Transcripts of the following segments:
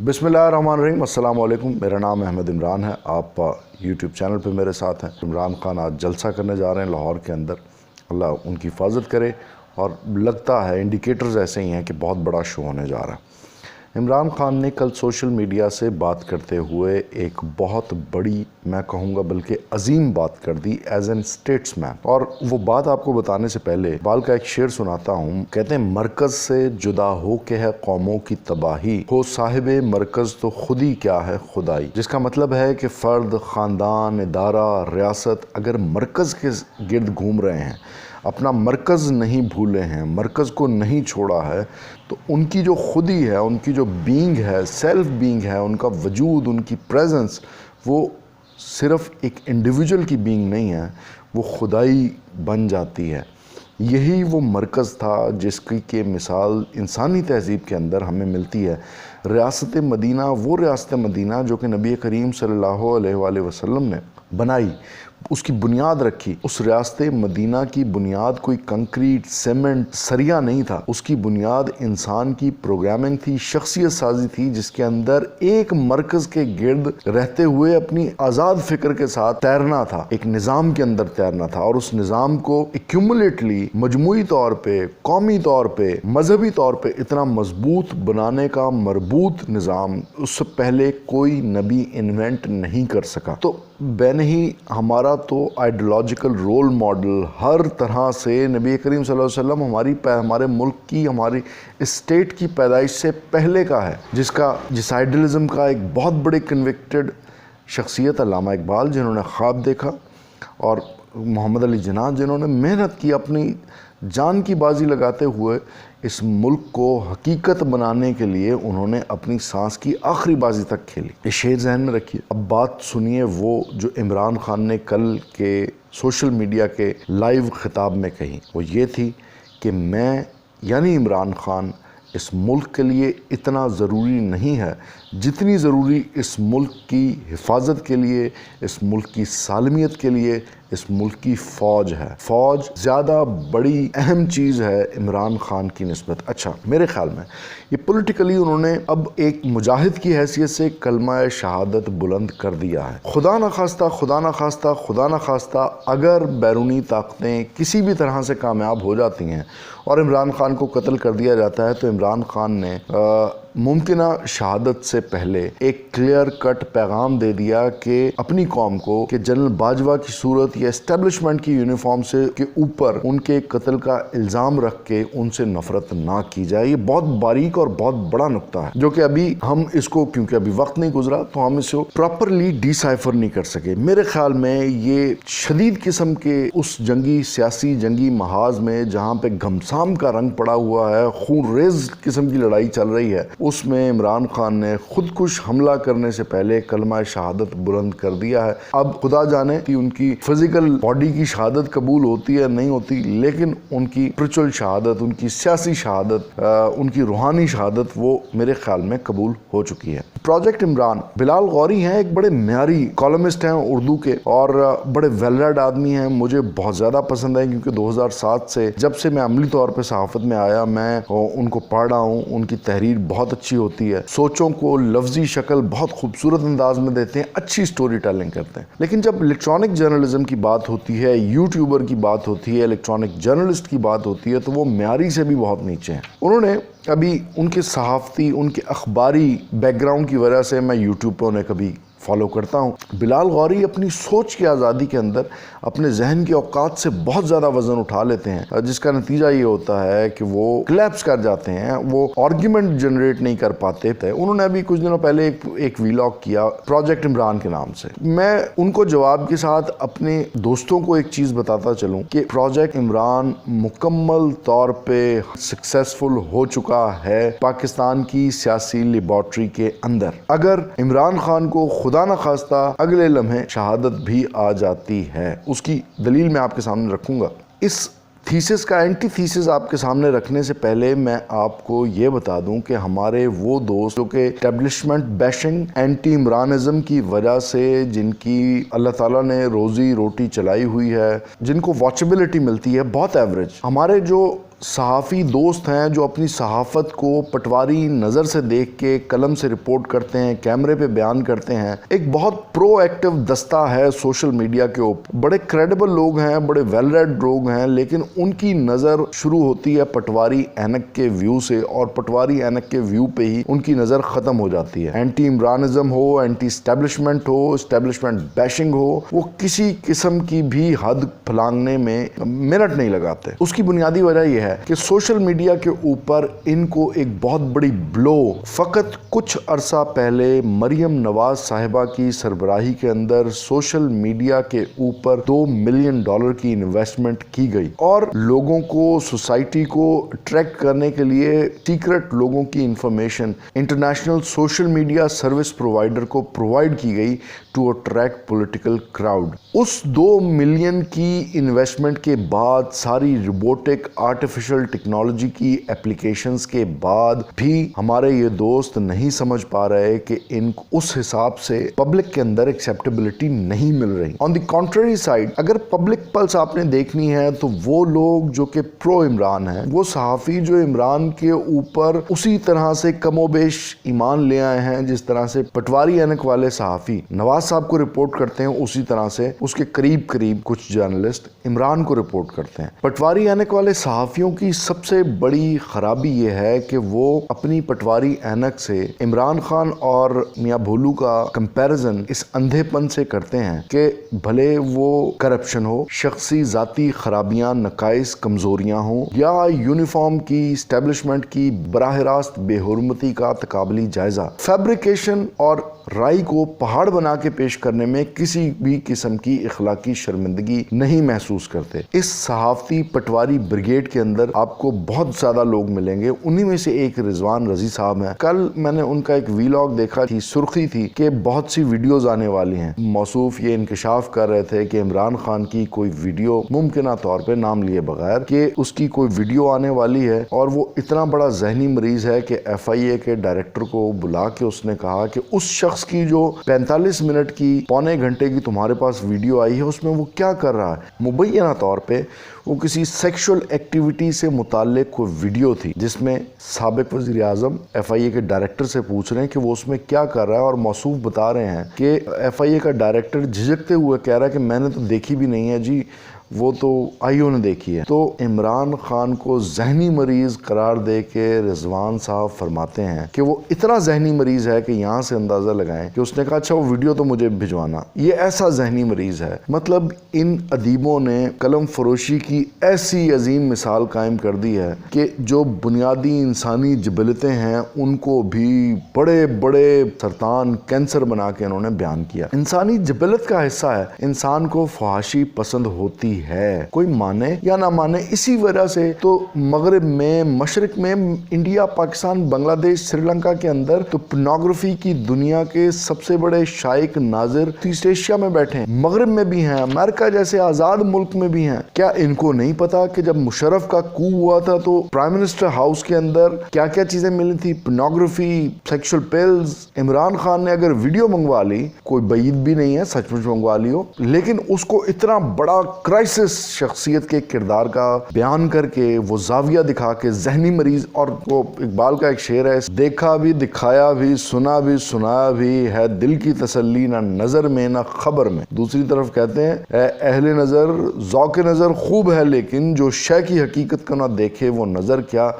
बिस्मिल्लाहिर्रहमानिर्रहीम। अस्सलाम वालेकुम। मेरा नाम अहमद इमरान है। आप यूट्यूब चैनल पे मेरे साथ हैं। इमरान खान आज जलसा करने जा रहे हैं लाहौर के अंदर। अल्लाह उनकी हिफाजत करे। और लगता है इंडिकेटर्स ऐसे ही हैं कि बहुत बड़ा शो होने जा रहा है। इमरान खान ने कल सोशल मीडिया से बात करते हुए एक बहुत बड़ी, मैं कहूँगा बल्कि अजीम बात कर दी एज एन स्टेट्समैन। और वो बात आपको बताने से पहले इकबाल का एक शेर सुनाता हूँ। कहते हैं, मरकज से जुदा हो के है कौमों की तबाही, हो साहिबे मरकज तो खुद ही क्या है खुदाई। जिसका मतलब है कि फ़र्द, ख़ानदान, इदारा, रियासत अगर मरकज़ के गिर्द घूम रहे हैं, अपना मरकज़ नहीं भूले हैं, मरकज़ को नहीं छोड़ा है, तो उनकी जो खुदी है, उनकी जो बीइंग है, सेल्फ बीइंग है, उनका वजूद, उनकी प्रेजेंस, वो सिर्फ़ एक इंडिविजुअल की बीइंग नहीं है, वो खुदाई बन जाती है। यही वो मरकज़ था जिसकी के मिसाल इंसानी तहज़ीब के अंदर हमें मिलती है। रियासत मदीना, वो रियासत मदीना जो कि नबी करीम सल्लल्लाहु अलैहि वसल्लम ने बनाई, उसकी बुनियाद रखी। उस रियासत मदीना की बुनियाद कोई कंक्रीट, सीमेंट, सरिया नहीं था। उसकी बुनियाद इंसान की प्रोग्रामिंग थी, शख्सियत साजी थी, जिसके अंदर एक मरकज़ के गिर्द रहते हुए अपनी आज़ाद फ़िक्र के साथ तैरना था, एक निज़ाम के अंदर तैरना था। और उस निज़ाम को एक्यूमुलेटली, मजमूई तौर पे, कौमी तौर पे, मजहबी तौर पे इतना मजबूत बनाने का मरबूत निज़ाम उससे पहले कोई नबी इन्वेंट नहीं कर सका। तो बेनही हमारा तो आइडियोलॉजिकल रोल मॉडल हर तरह से नबी करीम सल्लल्लाहु अलैहि वसल्लम हमारे मुल्क की, हमारी स्टेट की पैदाइश से पहले का है, जिस आइडियलिज़म का एक बहुत बड़े कन्विक्टेड शख्सियत अल्लामा इकबाल, जिन्होंने ख्वाब देखा, और मोहम्मद अली जिन्ना, जिन्होंने मेहनत की, अपनी जान की बाजी लगाते हुए इस मुल्क को हकीकत बनाने के लिए उन्होंने अपनी सांस की आखिरी बाजी तक खेली। ये शेर जहन में रखिए। अब बात सुनिए वो जो इमरान खान ने कल के सोशल मीडिया के लाइव खिताब में कही। वो ये थी कि मैं यानी इमरान खान इस मुल्क के लिए इतना ज़रूरी नहीं है जितनी ज़रूरी इस मुल्क की हिफाजत के लिए, इस मुल्क की सालमियत के लिए इस मुल्क की फ़ौज है। फ़ौज ज़्यादा बड़ी अहम चीज़ है इमरान खान की निस्बत। अच्छा, मेरे ख़्याल में ये पॉलिटिकली उन्होंने अब एक मुजाहिद की हैसियत से कलमा शहादत बुलंद कर दिया है। खुदा न खास्ता, खुदा न खास्ता, खुदा न खास्ता अगर बैरूनी ताकतें किसी भी तरह से कामयाब हो जाती हैं और इमरान खान को कत्ल कर दिया जाता है, तो इमरान खान ने मुमकिना शहादत से पहले एक क्लियर कट पैगाम दे दिया कि अपनी कौम को कि जनरल बाजवा की सूरत या एस्टेब्लिशमेंट की यूनिफॉर्म से के ऊपर उनके कत्ल का इल्ज़ाम रख के उनसे नफरत ना की जाए। ये बहुत बारीक और बहुत बड़ा नुक्ता है जो कि अभी हम इसको, क्योंकि अभी वक्त नहीं गुजरा, तो हम इसको प्रॉपरली डिसाइफर नहीं कर सके। मेरे ख्याल में ये शदीद किस्म के उस जंगी, सियासी जंगी महाज में जहाँ पे घमसान का रंग पड़ा हुआ है, खून रेज किस्म की लड़ाई चल रही है, उसमें इमरान खान ने खुदकुश हमला करने से पहले कलमा शहादत बुलंद कर दिया है। अब खुदा जाने कि उनकी फिजिकल बॉडी की शहादत कबूल होती है नहीं होती, लेकिन उनकी स्पिरिचुअल शहादत, उनकी सियासी शहादत, उनकी रूहानी शहादत वो मेरे ख्याल में कबूल हो चुकी है। प्रोजेक्ट इमरान, बिलाल गौरी हैं, एक बड़े म्यारी कॉलमिस्ट हैं उर्दू के और बड़े वेल रेड आदमी हैं। मुझे बहुत ज़्यादा पसंद है क्योंकि 2007 से जब से मैं अमली तौर पर सहाफ़त में आया, मैं उनको पढ़ रहा हूँ। उनकी तहरीर बहुत अच्छी होती है, सोचों को लफ्जी शक्ल बहुत खूबसूरत अंदाज में देते हैं, अच्छी स्टोरी टेलिंग करते हैं। लेकिन जब इलेक्ट्रॉनिक जर्नलिज्म की बात होती है, यूट्यूबर की बात होती है, इलेक्ट्रॉनिक जर्नलिस्ट की बात होती है, तो वो म्यारी से भी बहुत नीचे हैं। उन्होंने अभी उनके सहाफ़ती, उनके अखबारी बैकग्राउंड की वजह से मैं यूट्यूब पर उन्हें कभी फॉलो करता हूँ। बिलाल गौरी अपनी सोच की आज़ादी के अंदर अपने जहन की औकात से बहुत ज़्यादा वज़न उठा लेते हैं, जिसका नतीजा ये होता है कि वो क्लैप्स कर जाते हैं, वो आर्ग्यूमेंट जनरेट नहीं कर पाते थे। उन्होंने अभी कुछ दिनों पहले एक वीलॉग किया प्रोजेक्ट इमरान के नाम से। मैं उनको जवाब के साथ अपने दोस्तों को एक चीज़ बताता चलूँ कि प्रोजेक्ट इमरान मुकम्मल तौर पर सक्सेसफुल हो चुका है पाकिस्तान की सियासी लेबॉर्ट्री के अंदर। अगर इमरान खान को खुदा न खास्ता अगले लम्हे शहादत भी आ जाती है, उसकी दलील मैं आपके सामने रखूंगा। इस थीसिस का एंटी थीसिस आपके सामने रखने से पहले मैं आपको ये बता दूं कि हमारे वो दोस्त जो कि एस्टेब्लिशमेंट बैशिंग, एंटी इमरानिज्म की वजह से जिनकी अल्लाह ताला ने रोजी रोटी चलाई हुई है, जिनको वॉचेबिलिटी मिलती है बहुत एवरेज, हमारे जो صحافی دوست ہیں جو اپنی صحافت کو پٹواری نظر سے دیکھ کے قلم سے رپورٹ کرتے ہیں، کیمرے پہ بیان کرتے ہیں، ایک بہت پرو ایکٹیو دستہ ہے سوشل میڈیا کے اوپر. بڑے کریڈیبل لوگ ہیں، بڑے ویل ریڈ لوگ ہیں، لیکن ان کی نظر شروع ہوتی ہے پٹواری اینک کے ویو سے، اور پٹواری اینک کے ویو پہ ہی ان کی نظر ختم ہو جاتی ہے. اینٹی عمرانزم ہو، اینٹی اسٹیبلشمنٹ ہو، اسٹیبلشمنٹ بیشنگ ہو، وہ کسی قسم کی بھی حد پھلانگنے میں منٹ نہیں لگاتے. اس کی بنیادی وجہ یہ ہے کہ سوشل میڈیا کے اوپر ان کو ایک بہت بڑی بلو فقط کچھ عرصہ پہلے مریم نواز صاحبہ کی سربراہی کے اندر سوشل میڈیا کے اوپر $2 ملین کی انویسٹمنٹ کی گئی، اور لوگوں کو، سوسائٹی کو ٹریک کرنے کے لیے سیکرٹ لوگوں کی information international social media service provider کو پرووائڈ کی گئی ٹو اٹریکٹ پولیٹیکل کراؤڈ. اس $2 ملین کی انویسٹمنٹ کے بعد، ساری روبوٹک آرٹیفیشل ٹیکنالوجی کی اپلیکیشنز کے بعد بھی ہمارے یہ دوست نہیں سمجھ پا رہے کہ ان کو اس حساب سے پبلک کے اندر ایکسیپٹیبلٹی نہیں مل رہی. آن دی کنٹریری سائڈ، اگر پبلک پلس آپ نے دیکھنی ہے تو وہ لوگ جو کہ پرو عمران ہیں، وہ صحافی جو عمران کے اوپر اسی طرح سے کم و بیش ایمان لے آئے ہیں جس طرح سے پٹواری اینک والے صحافی نواز صاحب کو رپورٹ کرتے ہیں، اسی طرح سے اس کے قریب کچھ جرنلسٹ عمران کو رپورٹ کرتے ہیں. پٹواری اینک والے صحافیوں کی سب سے بڑی خرابی یہ ہے کہ وہ اپنی پٹواری اینک سے عمران خان اور میاں بھولو کا کمپیرزن اس اندھے پن سے کرتے ہیں کہ بھلے وہ کرپشن ہو، شخصی ذاتی خرابیاں، نقائص، کمزوریاں ہوں، یا یونیفارم کی، اسٹیبلشمنٹ کی براہ راست بے حرمتی کا تقابلی جائزہ، فیبریکیشن اور رائے کو پہاڑ بنا کے پیش کرنے میں کسی بھی قسم کی اخلاقی شرمندگی نہیں محسوس کرتے. اس صحافتی پٹواری بریگیڈ کے اندر آپ کو بہت زیادہ لوگ ملیں گے. انہی میں سے ایک رضوان رضی صاحب ہیں. کل میں نے ان کا ایک ویلاگ دیکھا تھی، سرخی تھی کہ بہت سی ویڈیوز آنے والی ہیں. موصوف یہ انکشاف کر رہے تھے کہ عمران خان کی کوئی ویڈیو ممکنہ طور پہ نام لیے بغیر کہ اس کی کوئی ویڈیو آنے والی ہے، اور وہ اتنا بڑا ذہنی مریض ہے کہ FIA کے ڈائریکٹر کو بلا کے اس نے کہا کہ اس شخص کی جو 45 منٹ کی، پونے گھنٹے کی تمہارے پاس ویڈیو آئی ہے، اس میں وہ کیا کر رہا ہے. مبینہ طور پہ وہ کسی سیکشل ایکٹیویٹی سے متعلق کوئی ویڈیو تھی جس میں سابق وزیر اعظم FIA کے ڈائریکٹر سے پوچھ رہے ہیں کہ وہ اس میں کیا کر رہا ہے، اور موصوف بتا رہے ہیں کہ FIA کا ڈائریکٹر جھجکتے ہوئے کہہ رہا ہے کہ میں نے تو دیکھی بھی نہیں ہے جی، وہ تو آئیو نے دیکھی ہے. تو عمران خان کو ذہنی مریض قرار دے کے رضوان صاحب فرماتے ہیں کہ وہ اتنا ذہنی مریض ہے کہ یہاں سے اندازہ لگائیں کہ اس نے کہا اچھا وہ ویڈیو تو مجھے بھجوانا. یہ ایسا ذہنی مریض ہے. مطلب ان ادیبوں نے قلم فروشی کی ایسی عظیم مثال قائم کر دی ہے کہ جو بنیادی انسانی جبلتیں ہیں ان کو بھی بڑے بڑے سرطان، کینسر بنا کے انہوں نے بیان کیا. انسانی جبلت کا حصہ ہے، انسان کو فحاشی پسند ہوتی ہے، کوئی مانے یا نہ مانے. اسی وجہ سے تو مغرب میں، مشرق میں، انڈیا، پاکستان، بنگلہ دیش، سری لنکا کے اندر تو پورنوگرافی کی دنیا کے سب سے بڑے شائق ناظر ایسٹ ایشیا میں بیٹھے ہیں، مغرب میں بھی ہیں، امریکہ جیسے آزاد ملک میں بھی ہیں. کیا ان کو نہیں پتا کہ جب مشرف کا کو ہوا تھا تو پرائم منسٹر ہاؤس کے اندر کیا کیا چیزیں ملی تھی؟ Pornography, sexual piles. Imran Khan نے اگر ویڈیو منگوا لی، کوئی بعید بھی نہیں ہے سچ مچ منگوا لی ہو، لیکن اس کو اتنا بڑا کرائسس شخصیت کے کردار کا بیان کر کے، وہ زاویہ دکھا کے ذہنی مریض. اور وہ اقبال کا ایک شعر ہے، دیکھا بھی، دکھایا بھی، سنا بھی، سنایا بھی، ہے دل کی تسلی نہ نظر میں نہ خبر میں. دوسری طرف کہتے ہیں اے اہل نظر، ذوق نظر خوب ہے لیکن جو شے کی حقیقت کو نہ دیکھے وہ نظر کیا.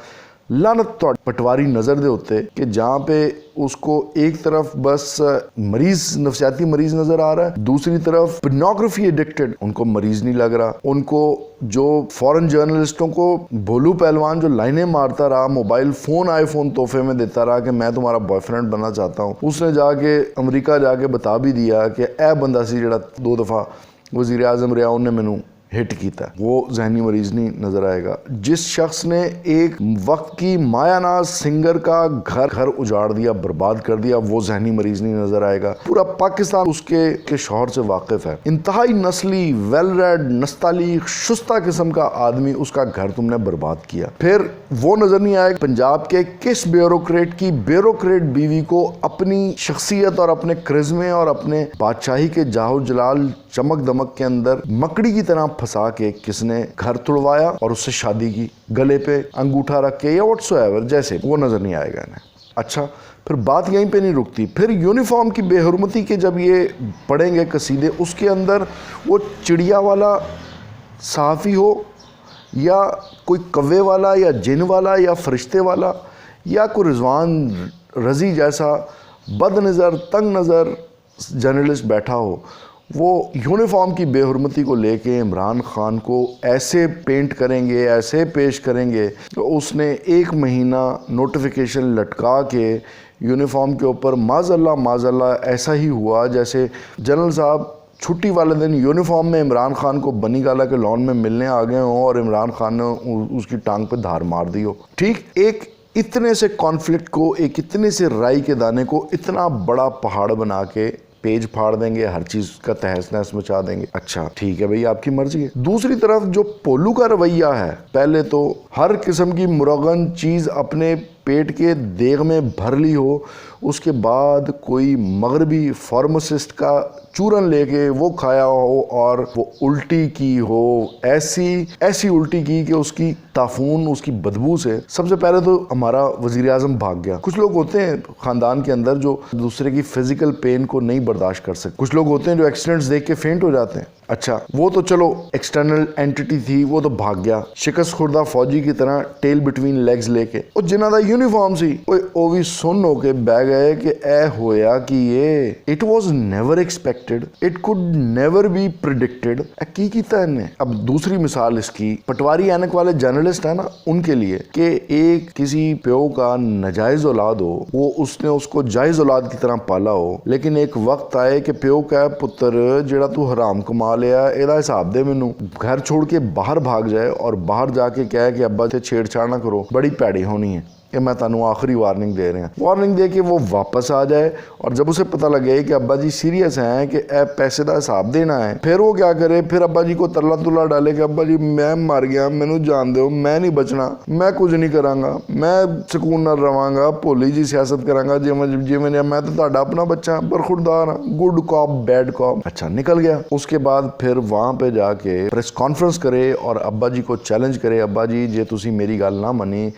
لعنت تو پٹواری نظر دے ہوتے کہ جہاں پہ اس کو ایک طرف بس مریض، نفسیاتی مریض نظر آ رہا ہے، دوسری طرف پورنوگرافی ایڈکٹڈ ان کو مریض نہیں لگ رہا. ان کو جو فورن جرنلسٹوں کو بھولو پہلوان جو لائنیں مارتا رہا، موبائل فون، آئی فون تحفے میں دیتا رہا کہ میں تمہارا بوائے فرینڈ بننا چاہتا ہوں، اس نے جا کے امریکہ جا کے بتا بھی دیا کہ اے بندہ سی جڑا 2 دفعہ وزیر اعظم رہا انہیں مینوں ہٹ کیتا ہے، وہ ذہنی مریض نہیں نظر آئے گا. جس شخص نے ایک وقت کی مایہ ناز سنگر کا گھر اجاڑ دیا، برباد کر دیا، وہ ذہنی مریض نہیں نظر آئے گا. پورا پاکستان اس کے شوہر سے واقف ہے. انتہائی نسلی، ویل ریڈ، نستعلیق، شستہ قسم کا آدمی، اس کا گھر تم نے برباد کیا. پھر وہ نظر نہیں آئے پنجاب کے کس بیوروکریٹ کی بیوروکریٹ بیوی کو اپنی شخصیت اور اپنے کرزمے اور اپنے بادشاہی کے جاہ و جلال चमक दमक के अंदर मकड़ी की तरह फंसा के किसने घर तुड़वाया और उससे शादी की, गले पे अंगूठा रख के या व्हाट्सोएवर, जैसे वो नजर नहीं आएगा इन्हें। अच्छा, फिर बात यहीं पे नहीं रुकती, फिर यूनिफॉर्म की बेहुरमती के जब ये पढ़ेंगे कसीदे, उसके अंदर वो चिड़िया वाला सहाफ़ी हो या कोई कव्वे वाला या जिन वाला या फरिश्ते वाला या कोई रिजवान रज़ी जैसा बदनज़र तंग नज़र जर्नलिस्ट बैठा हो, वो यूनिफॉर्म की बेहुरमती को लेके इमरान खान को ऐसे पेंट करेंगे, ऐसे पेश करेंगे तो उसने 1 महीना नोटिफिकेशन लटका के यूनिफॉर्म के ऊपर माज़अल्लाह ऐसा ही हुआ जैसे जनरल साहब छुट्टी वाले दिन यूनिफॉर्म में इमरान खान को बनी गाला के लॉन में मिलने आ गए हों और इमरान खान ने उसकी टांग पे धार मार दी हो। ठीक, एक इतने से कॉन्फ्लिक्ट को, एक इतने से राई के दाने को इतना बड़ा पहाड़ बना के पेज फाड़ देंगे, हर चीज़ का तहस नहस मचा देंगे। अच्छा ठीक है भाई, आपकी मर्जी है। दूसरी तरफ जो पोलू का रवैया है, पहले तो हर किस्म की मुरगन चीज़ अपने पेट के देग में भर ली हो, उसके बाद कोई मगरबी फार्मासिस्ट का चूरन लेके वो खाया हो और वो उल्टी की हो, ऐसी उल्टी की कि उसकी ताफून, उसकी बदबू से सबसे पहले तो हमारा वज़ीर आज़म भाग गया। कुछ लोग होते हैं ख़ानदान के अंदर जो दूसरे की फिजिकल पेन को नहीं बर्दाश्त कर सकते, कुछ लोग होते हैं जो एक्सीडेंट्स देख के फेंट हो जाते हैं। अच्छा, वो तो चलो एक्सटर्नल एंटिटी थी, वो तो भाग गया शिकस्त खुर्दा फौजी की तरह टेल बिटवीन लेग्स लेके। और जिन्हां दा यूनिफॉर्म सी वो भी सुन हो के बह गए कि ए होया कि ये it was never expected, it could never be predicted. की कीता इन्हें। अब दूसरी मिसाल इसकी पटवारी ऐनक वाले जर्नलिस्ट है ना, उनके लिए कि एक किसी प्यो का नजायज औलाद हो, वो उसने उसको जायज औलाद की तरह पाला हो, लेकिन एक वक्त आए कि प्यो का पुत्र जेड़ा तू हराम कमा लिया एदा हिसाब दे मैनू, घर छोड़ के बाहर भाग जाए और बाहर जाके कहे कि अब्बा से छेड़छाड़ ना करो, बड़ी पैड़ी होनी है, कि मैं तानू आखिरी वार्निंग दे रहे हैं। वार्निंग दे के वो वापस आ जाए और जब उसे पता लगे कि अब्बा जी सीरियस हैं कि पैसे का हिसाब देना है, फिर वो क्या करे, फिर अब्बा जी को तरला तुला डाले कि अब्बा जी मैं मर गया, मैनू जान दो, मैं नहीं बचना, मैं कुछ नहीं करांगा, मैं सुकून नाल रवांगा, भोली जी सियासत करांगा, जिवें मैं तो तुहाडा अपना बच्चा बरखुरदार हाँ, गुड कॉप बैड कॉप। अच्छा, निकल गया। उसके बाद फिर वहाँ पे जाके प्रेस कॉन्फ्रेंस करे और अब्बा जी को चैलेंज करे, अब्बा जी जे तुसी मेरी गल ना मनी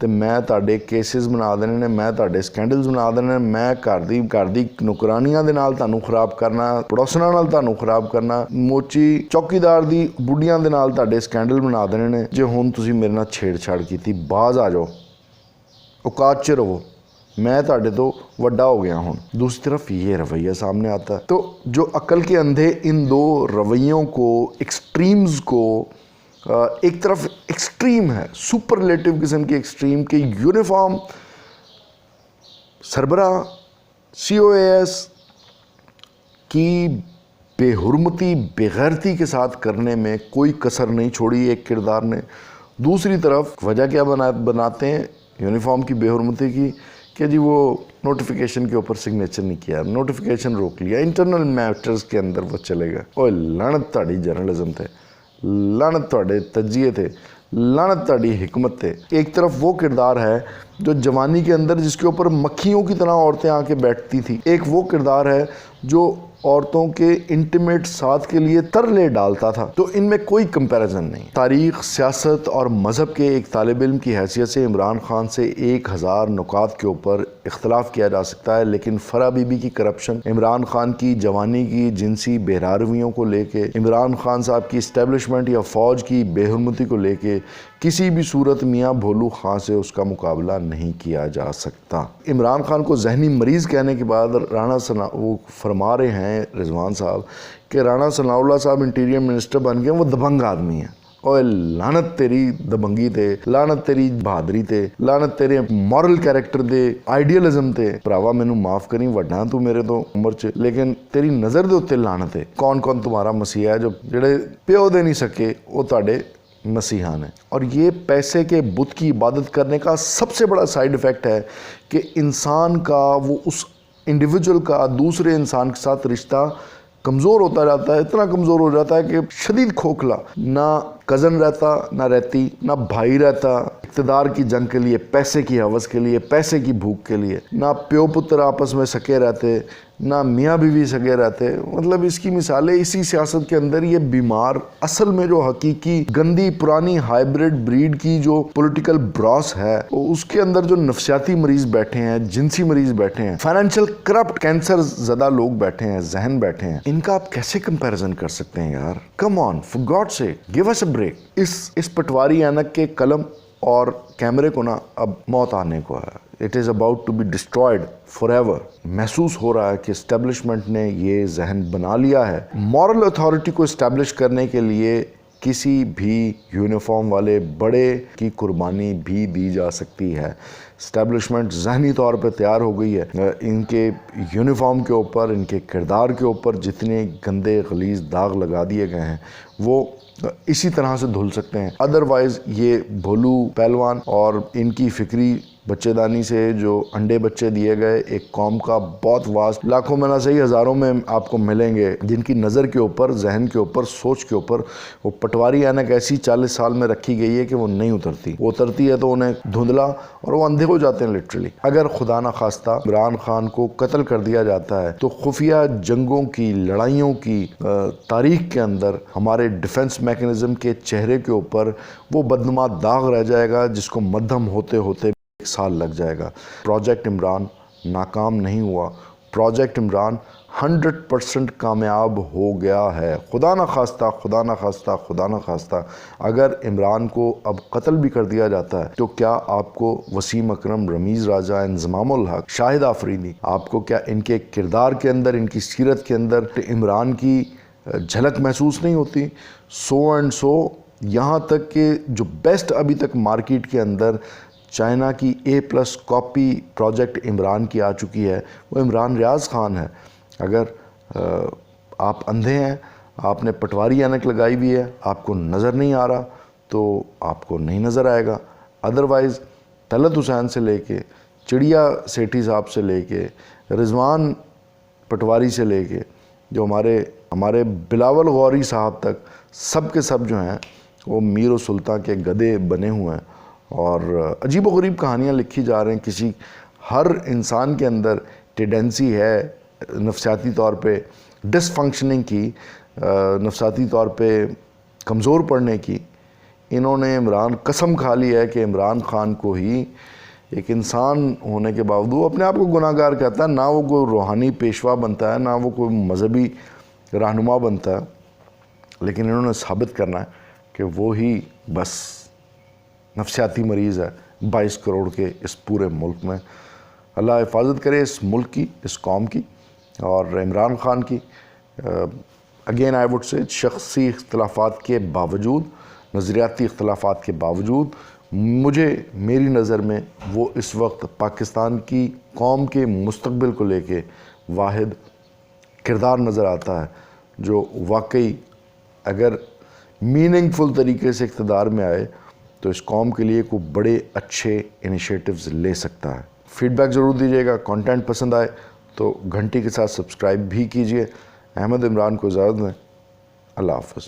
तो मैं तुहाडे केसेस बना देने ने, मैं तुहाडे स्कैंडल्स बना देने, मैं घर दी नौकरानियां दे नाल तुहानू खराब करना, पड़ोसनां नाल तुहानू खराब करना, मोची चौकीदार दी बुढ़ियां दे नाल तुहाडे स्कैंडल बना देने ने, जे हुण तुसीं मेरे नाल छेड़छाड़ कीती, बाज आ जाओ, औकात च रहो, मैं तुहाडे तो वड्डा हो गया हूँ। दूसरी तरफ ये रवैया सामने आता है। तो जो अक्ल के अंधे इन दो रवैयों को, एक्सट्रीम्स को, एक तरफ एक्सट्रीम है, सुपरलेटिव किस्म की एक्सट्रीम के यूनिफॉर्म सरबरा COAS की बेहुरमती बेगैरती के साथ करने में कोई कसर नहीं छोड़ी एक किरदार ने। दूसरी तरफ वजह क्या बनाते हैं यूनिफॉर्म की बेहुरमती की कि जी वो नोटिफिकेशन के ऊपर सिग्नेचर नहीं किया, नोटिफिकेशन रोक लिया, इंटरनल मैटर्स के अंदर वो चले गए। और लानत ताड़ी जर्नलिज्म थे, लानत तुहाडे तजिए थे, लानत तुहाडी हिकमत थे। एक तरफ वो किरदार है जो जवानी के अंदर जिसके ऊपर मक्खियों की तरह औरतें आके बैठती थी, एक वो किरदार है जो औरतों के इंटीमेट साथ के लिए तरले डालता था। तो इनमें कोई कंपैरिजन नहीं। तारीख, सियासत और मज़हब के एक तालिब इल्म की हैसियत से इमरान खान से 1000 नुकात के ऊपर इख्तलाफ किया जा सकता है, लेकिन फरा बीबी की करप्शन, इमरान खान की जवानी की जिनसी बेरारवियों को लेके, इमरान खान साहब की इस्टेब्लिशमेंट या फ़ौज की बेहुरमती को लेके किसी भी सूरत मियाँ भोलू खां से उसका मुकाबला नहीं किया जा सकता। इमरान खान को जहनी मरीज़ कहने के बाद वो फरमा रहे हैं रिजवान साहब कि राणा सनाउल्लाह साहब इंटीरियर मिनिस्टर बन गए, वो दबंग आदमी है। और लानत तेरी दबंगी ते, लानत तेरी बहादरी ते, लानत तेरे मॉरल कैरेक्टर दे, आइडियलिज्म ते। भरावा मैनू माफ़ करी, वड्डा तू मेरे तो उम्र च, लेकिन तेरी नज़र दे उत्ते लानत है। कौन कौन तुम्हारा मसीहा है जो जेड़े प्यो दे नहीं सके वो तुहाडे मसीहान है। और ये पैसे के बुत की इबादत करने का सबसे बड़ा साइड इफ़ेक्ट है कि इंसान का, वो उस इंडिविजुअल का दूसरे इंसान के साथ रिश्ता कमज़ोर होता जाता है, इतना कमज़ोर हो जाता है कि शदीद खोखला, ना कज़न रहता, ना रहती, ना भाई रहता, इक़्तिदार की जंग के लिए, पैसे की हवस के लिए, पैसे की भूख के लिए, ना प्यो पुत्र आपस में सके रहते, ना मियाँ बीवी सगे रहते। मतलब इसकी मिसालें इसी सियासत के अंदर ये बीमार, असल में जो हकीकी गंदी पुरानी हाइब्रिड ब्रीड की जो पॉलिटिकल ब्रॉस है, उसके अंदर जो नफसियाती मरीज बैठे हैं, जिनसी मरीज बैठे हैं, फाइनेंशियल करप्ट कैंसर ज़्यादा लोग बैठे हैं, जहन बैठे हैं, इनका आप कैसे कंपैरिजन कर सकते हैं यार? Come on, for god sake, give us a break. इस पटवारी ऐनक के कलम और कैमरे को ना अब मौत आने को है। It is about to be destroyed forever. महसूस हो रहा है कि एस्टेब्लिशमेंट ने ये जहन बना लिया है, मॉरल अथॉरिटी को इस्टेब्लिश करने के लिए किसी भी यूनिफॉर्म वाले बड़े की कुर्बानी भी दी जा सकती है। इस्टेब्लिशमेंट ज़हनी तौर पर तैयार हो गई है। इनके यूनिफॉर्म के ऊपर, इनके किरदार के ऊपर जितने गंदे गलीज़ दाग लगा दिए गए हैं वो इसी तरह से धुल सकते हैं। अदरवाइज़ ये भोलू पहलवान और इनकी फिक्री बच्चेदानी से जो अंडे बच्चे दिए गए एक कौम का बहुत वास्ट, लाखों में ना सही हज़ारों में आपको मिलेंगे जिनकी नज़र के ऊपर, जहन के ऊपर, सोच के ऊपर वो पटवारी ऐनक ऐसी 40 साल में रखी गई है कि वो नहीं उतरती। वो उतरती है तो उन्हें धुंधला और वो अंधे हो जाते हैं लिटरली। अगर खुदा न खास्ता इमरान खान को कत्ल कर दिया जाता है तो खुफिया जंगों की, लड़ाइयों की तारीख के अंदर हमारे डिफेंस मैकेनिज़्म के चेहरे के ऊपर वो बदनुमा दाग रह जाएगा जिसको मध्यम होते होते 1 साल लग जाएगा। प्रोजेक्ट इमरान नाकाम नहीं हुआ, प्रोजेक्ट इमरान 100% कामयाब हो गया है। खुदा न खास्ता, खुदा न खास्ता, खुदा न खास्ता अगर इमरान को अब कत्ल भी कर दिया जाता है तो क्या आपको वसीम अकरम, रमीज़ राजा, इंज़मामुल हक, शाहिद आफरीदी, आपको क्या इनके किरदार के अंदर, इनकी सीरत के अंदर इमरान की झलक महसूस नहीं होती? सो एंड सो यहाँ तक कि जो बेस्ट अभी तक मार्केट के अंदर चाइना की A+ कॉपी प्रोजेक्ट इमरान की आ चुकी है वो इमरान रियाज ख़ान है। अगर आप अंधे हैं, आपने पटवारी ऐनक लगाई हुई है, आपको नज़र नहीं आ रहा तो आपको नहीं नज़र आएगा। अदरवाइज़ तलत हुसैन से लेके, चिड़िया सेठी साहब से लेके, रिजवान पटवारी से लेके जो हमारे बिलावल गौरी साहब तक, सब के सब जो हैं वो मीर और सुल्तान के गधे बने हुए हैं और अजीब व गरीब कहानियाँ लिखी जा रही हैं। किसी हर इंसान के अंदर टेंडेंसी है नफसियाती तौर पे डिसफंक्शनिंग की, नफसियाती तौर पे कमज़ोर पड़ने की। इन्होंने इमरान कसम खा ली है कि इमरान खान को ही एक इंसान होने के बावजूद अपने आप को गुनाहगार कहता है, ना वो कोई रूहानी पेशवा बनता है, ना वो कोई मजहबी रहनुमा बनता है, लेकिन इन्होंने साबित करना है कि वो ही बस नफसियाती मरीज़ है 22 करोड़ के इस पूरे मुल्क में। अल्लाह हिफाजत करे इस मुल्क की, इस कौम की और इमरान खान की। अगेन आई वुड से शख्सी इख्तलाफात के बावजूद, नज़रियाती इख्तलाफात के बावजूद मुझे, मेरी नज़र में वो इस वक्त पाकिस्तान की कौम के मुस्तकबिल को लेके वाहिद किरदार नज़र आता है जो वाकई अगर मीनिंगफुल तरीके से इक़्तिदार में आए तो इस कौम के लिए कोई बड़े अच्छे इनिशिएटिव्स ले सकता है। फीडबैक ज़रूर दीजिएगा। कंटेंट पसंद आए तो घंटी के साथ सब्सक्राइब भी कीजिए। अहमद इमरान को इजाज़त दें। अल्लाह हाफ़िज़।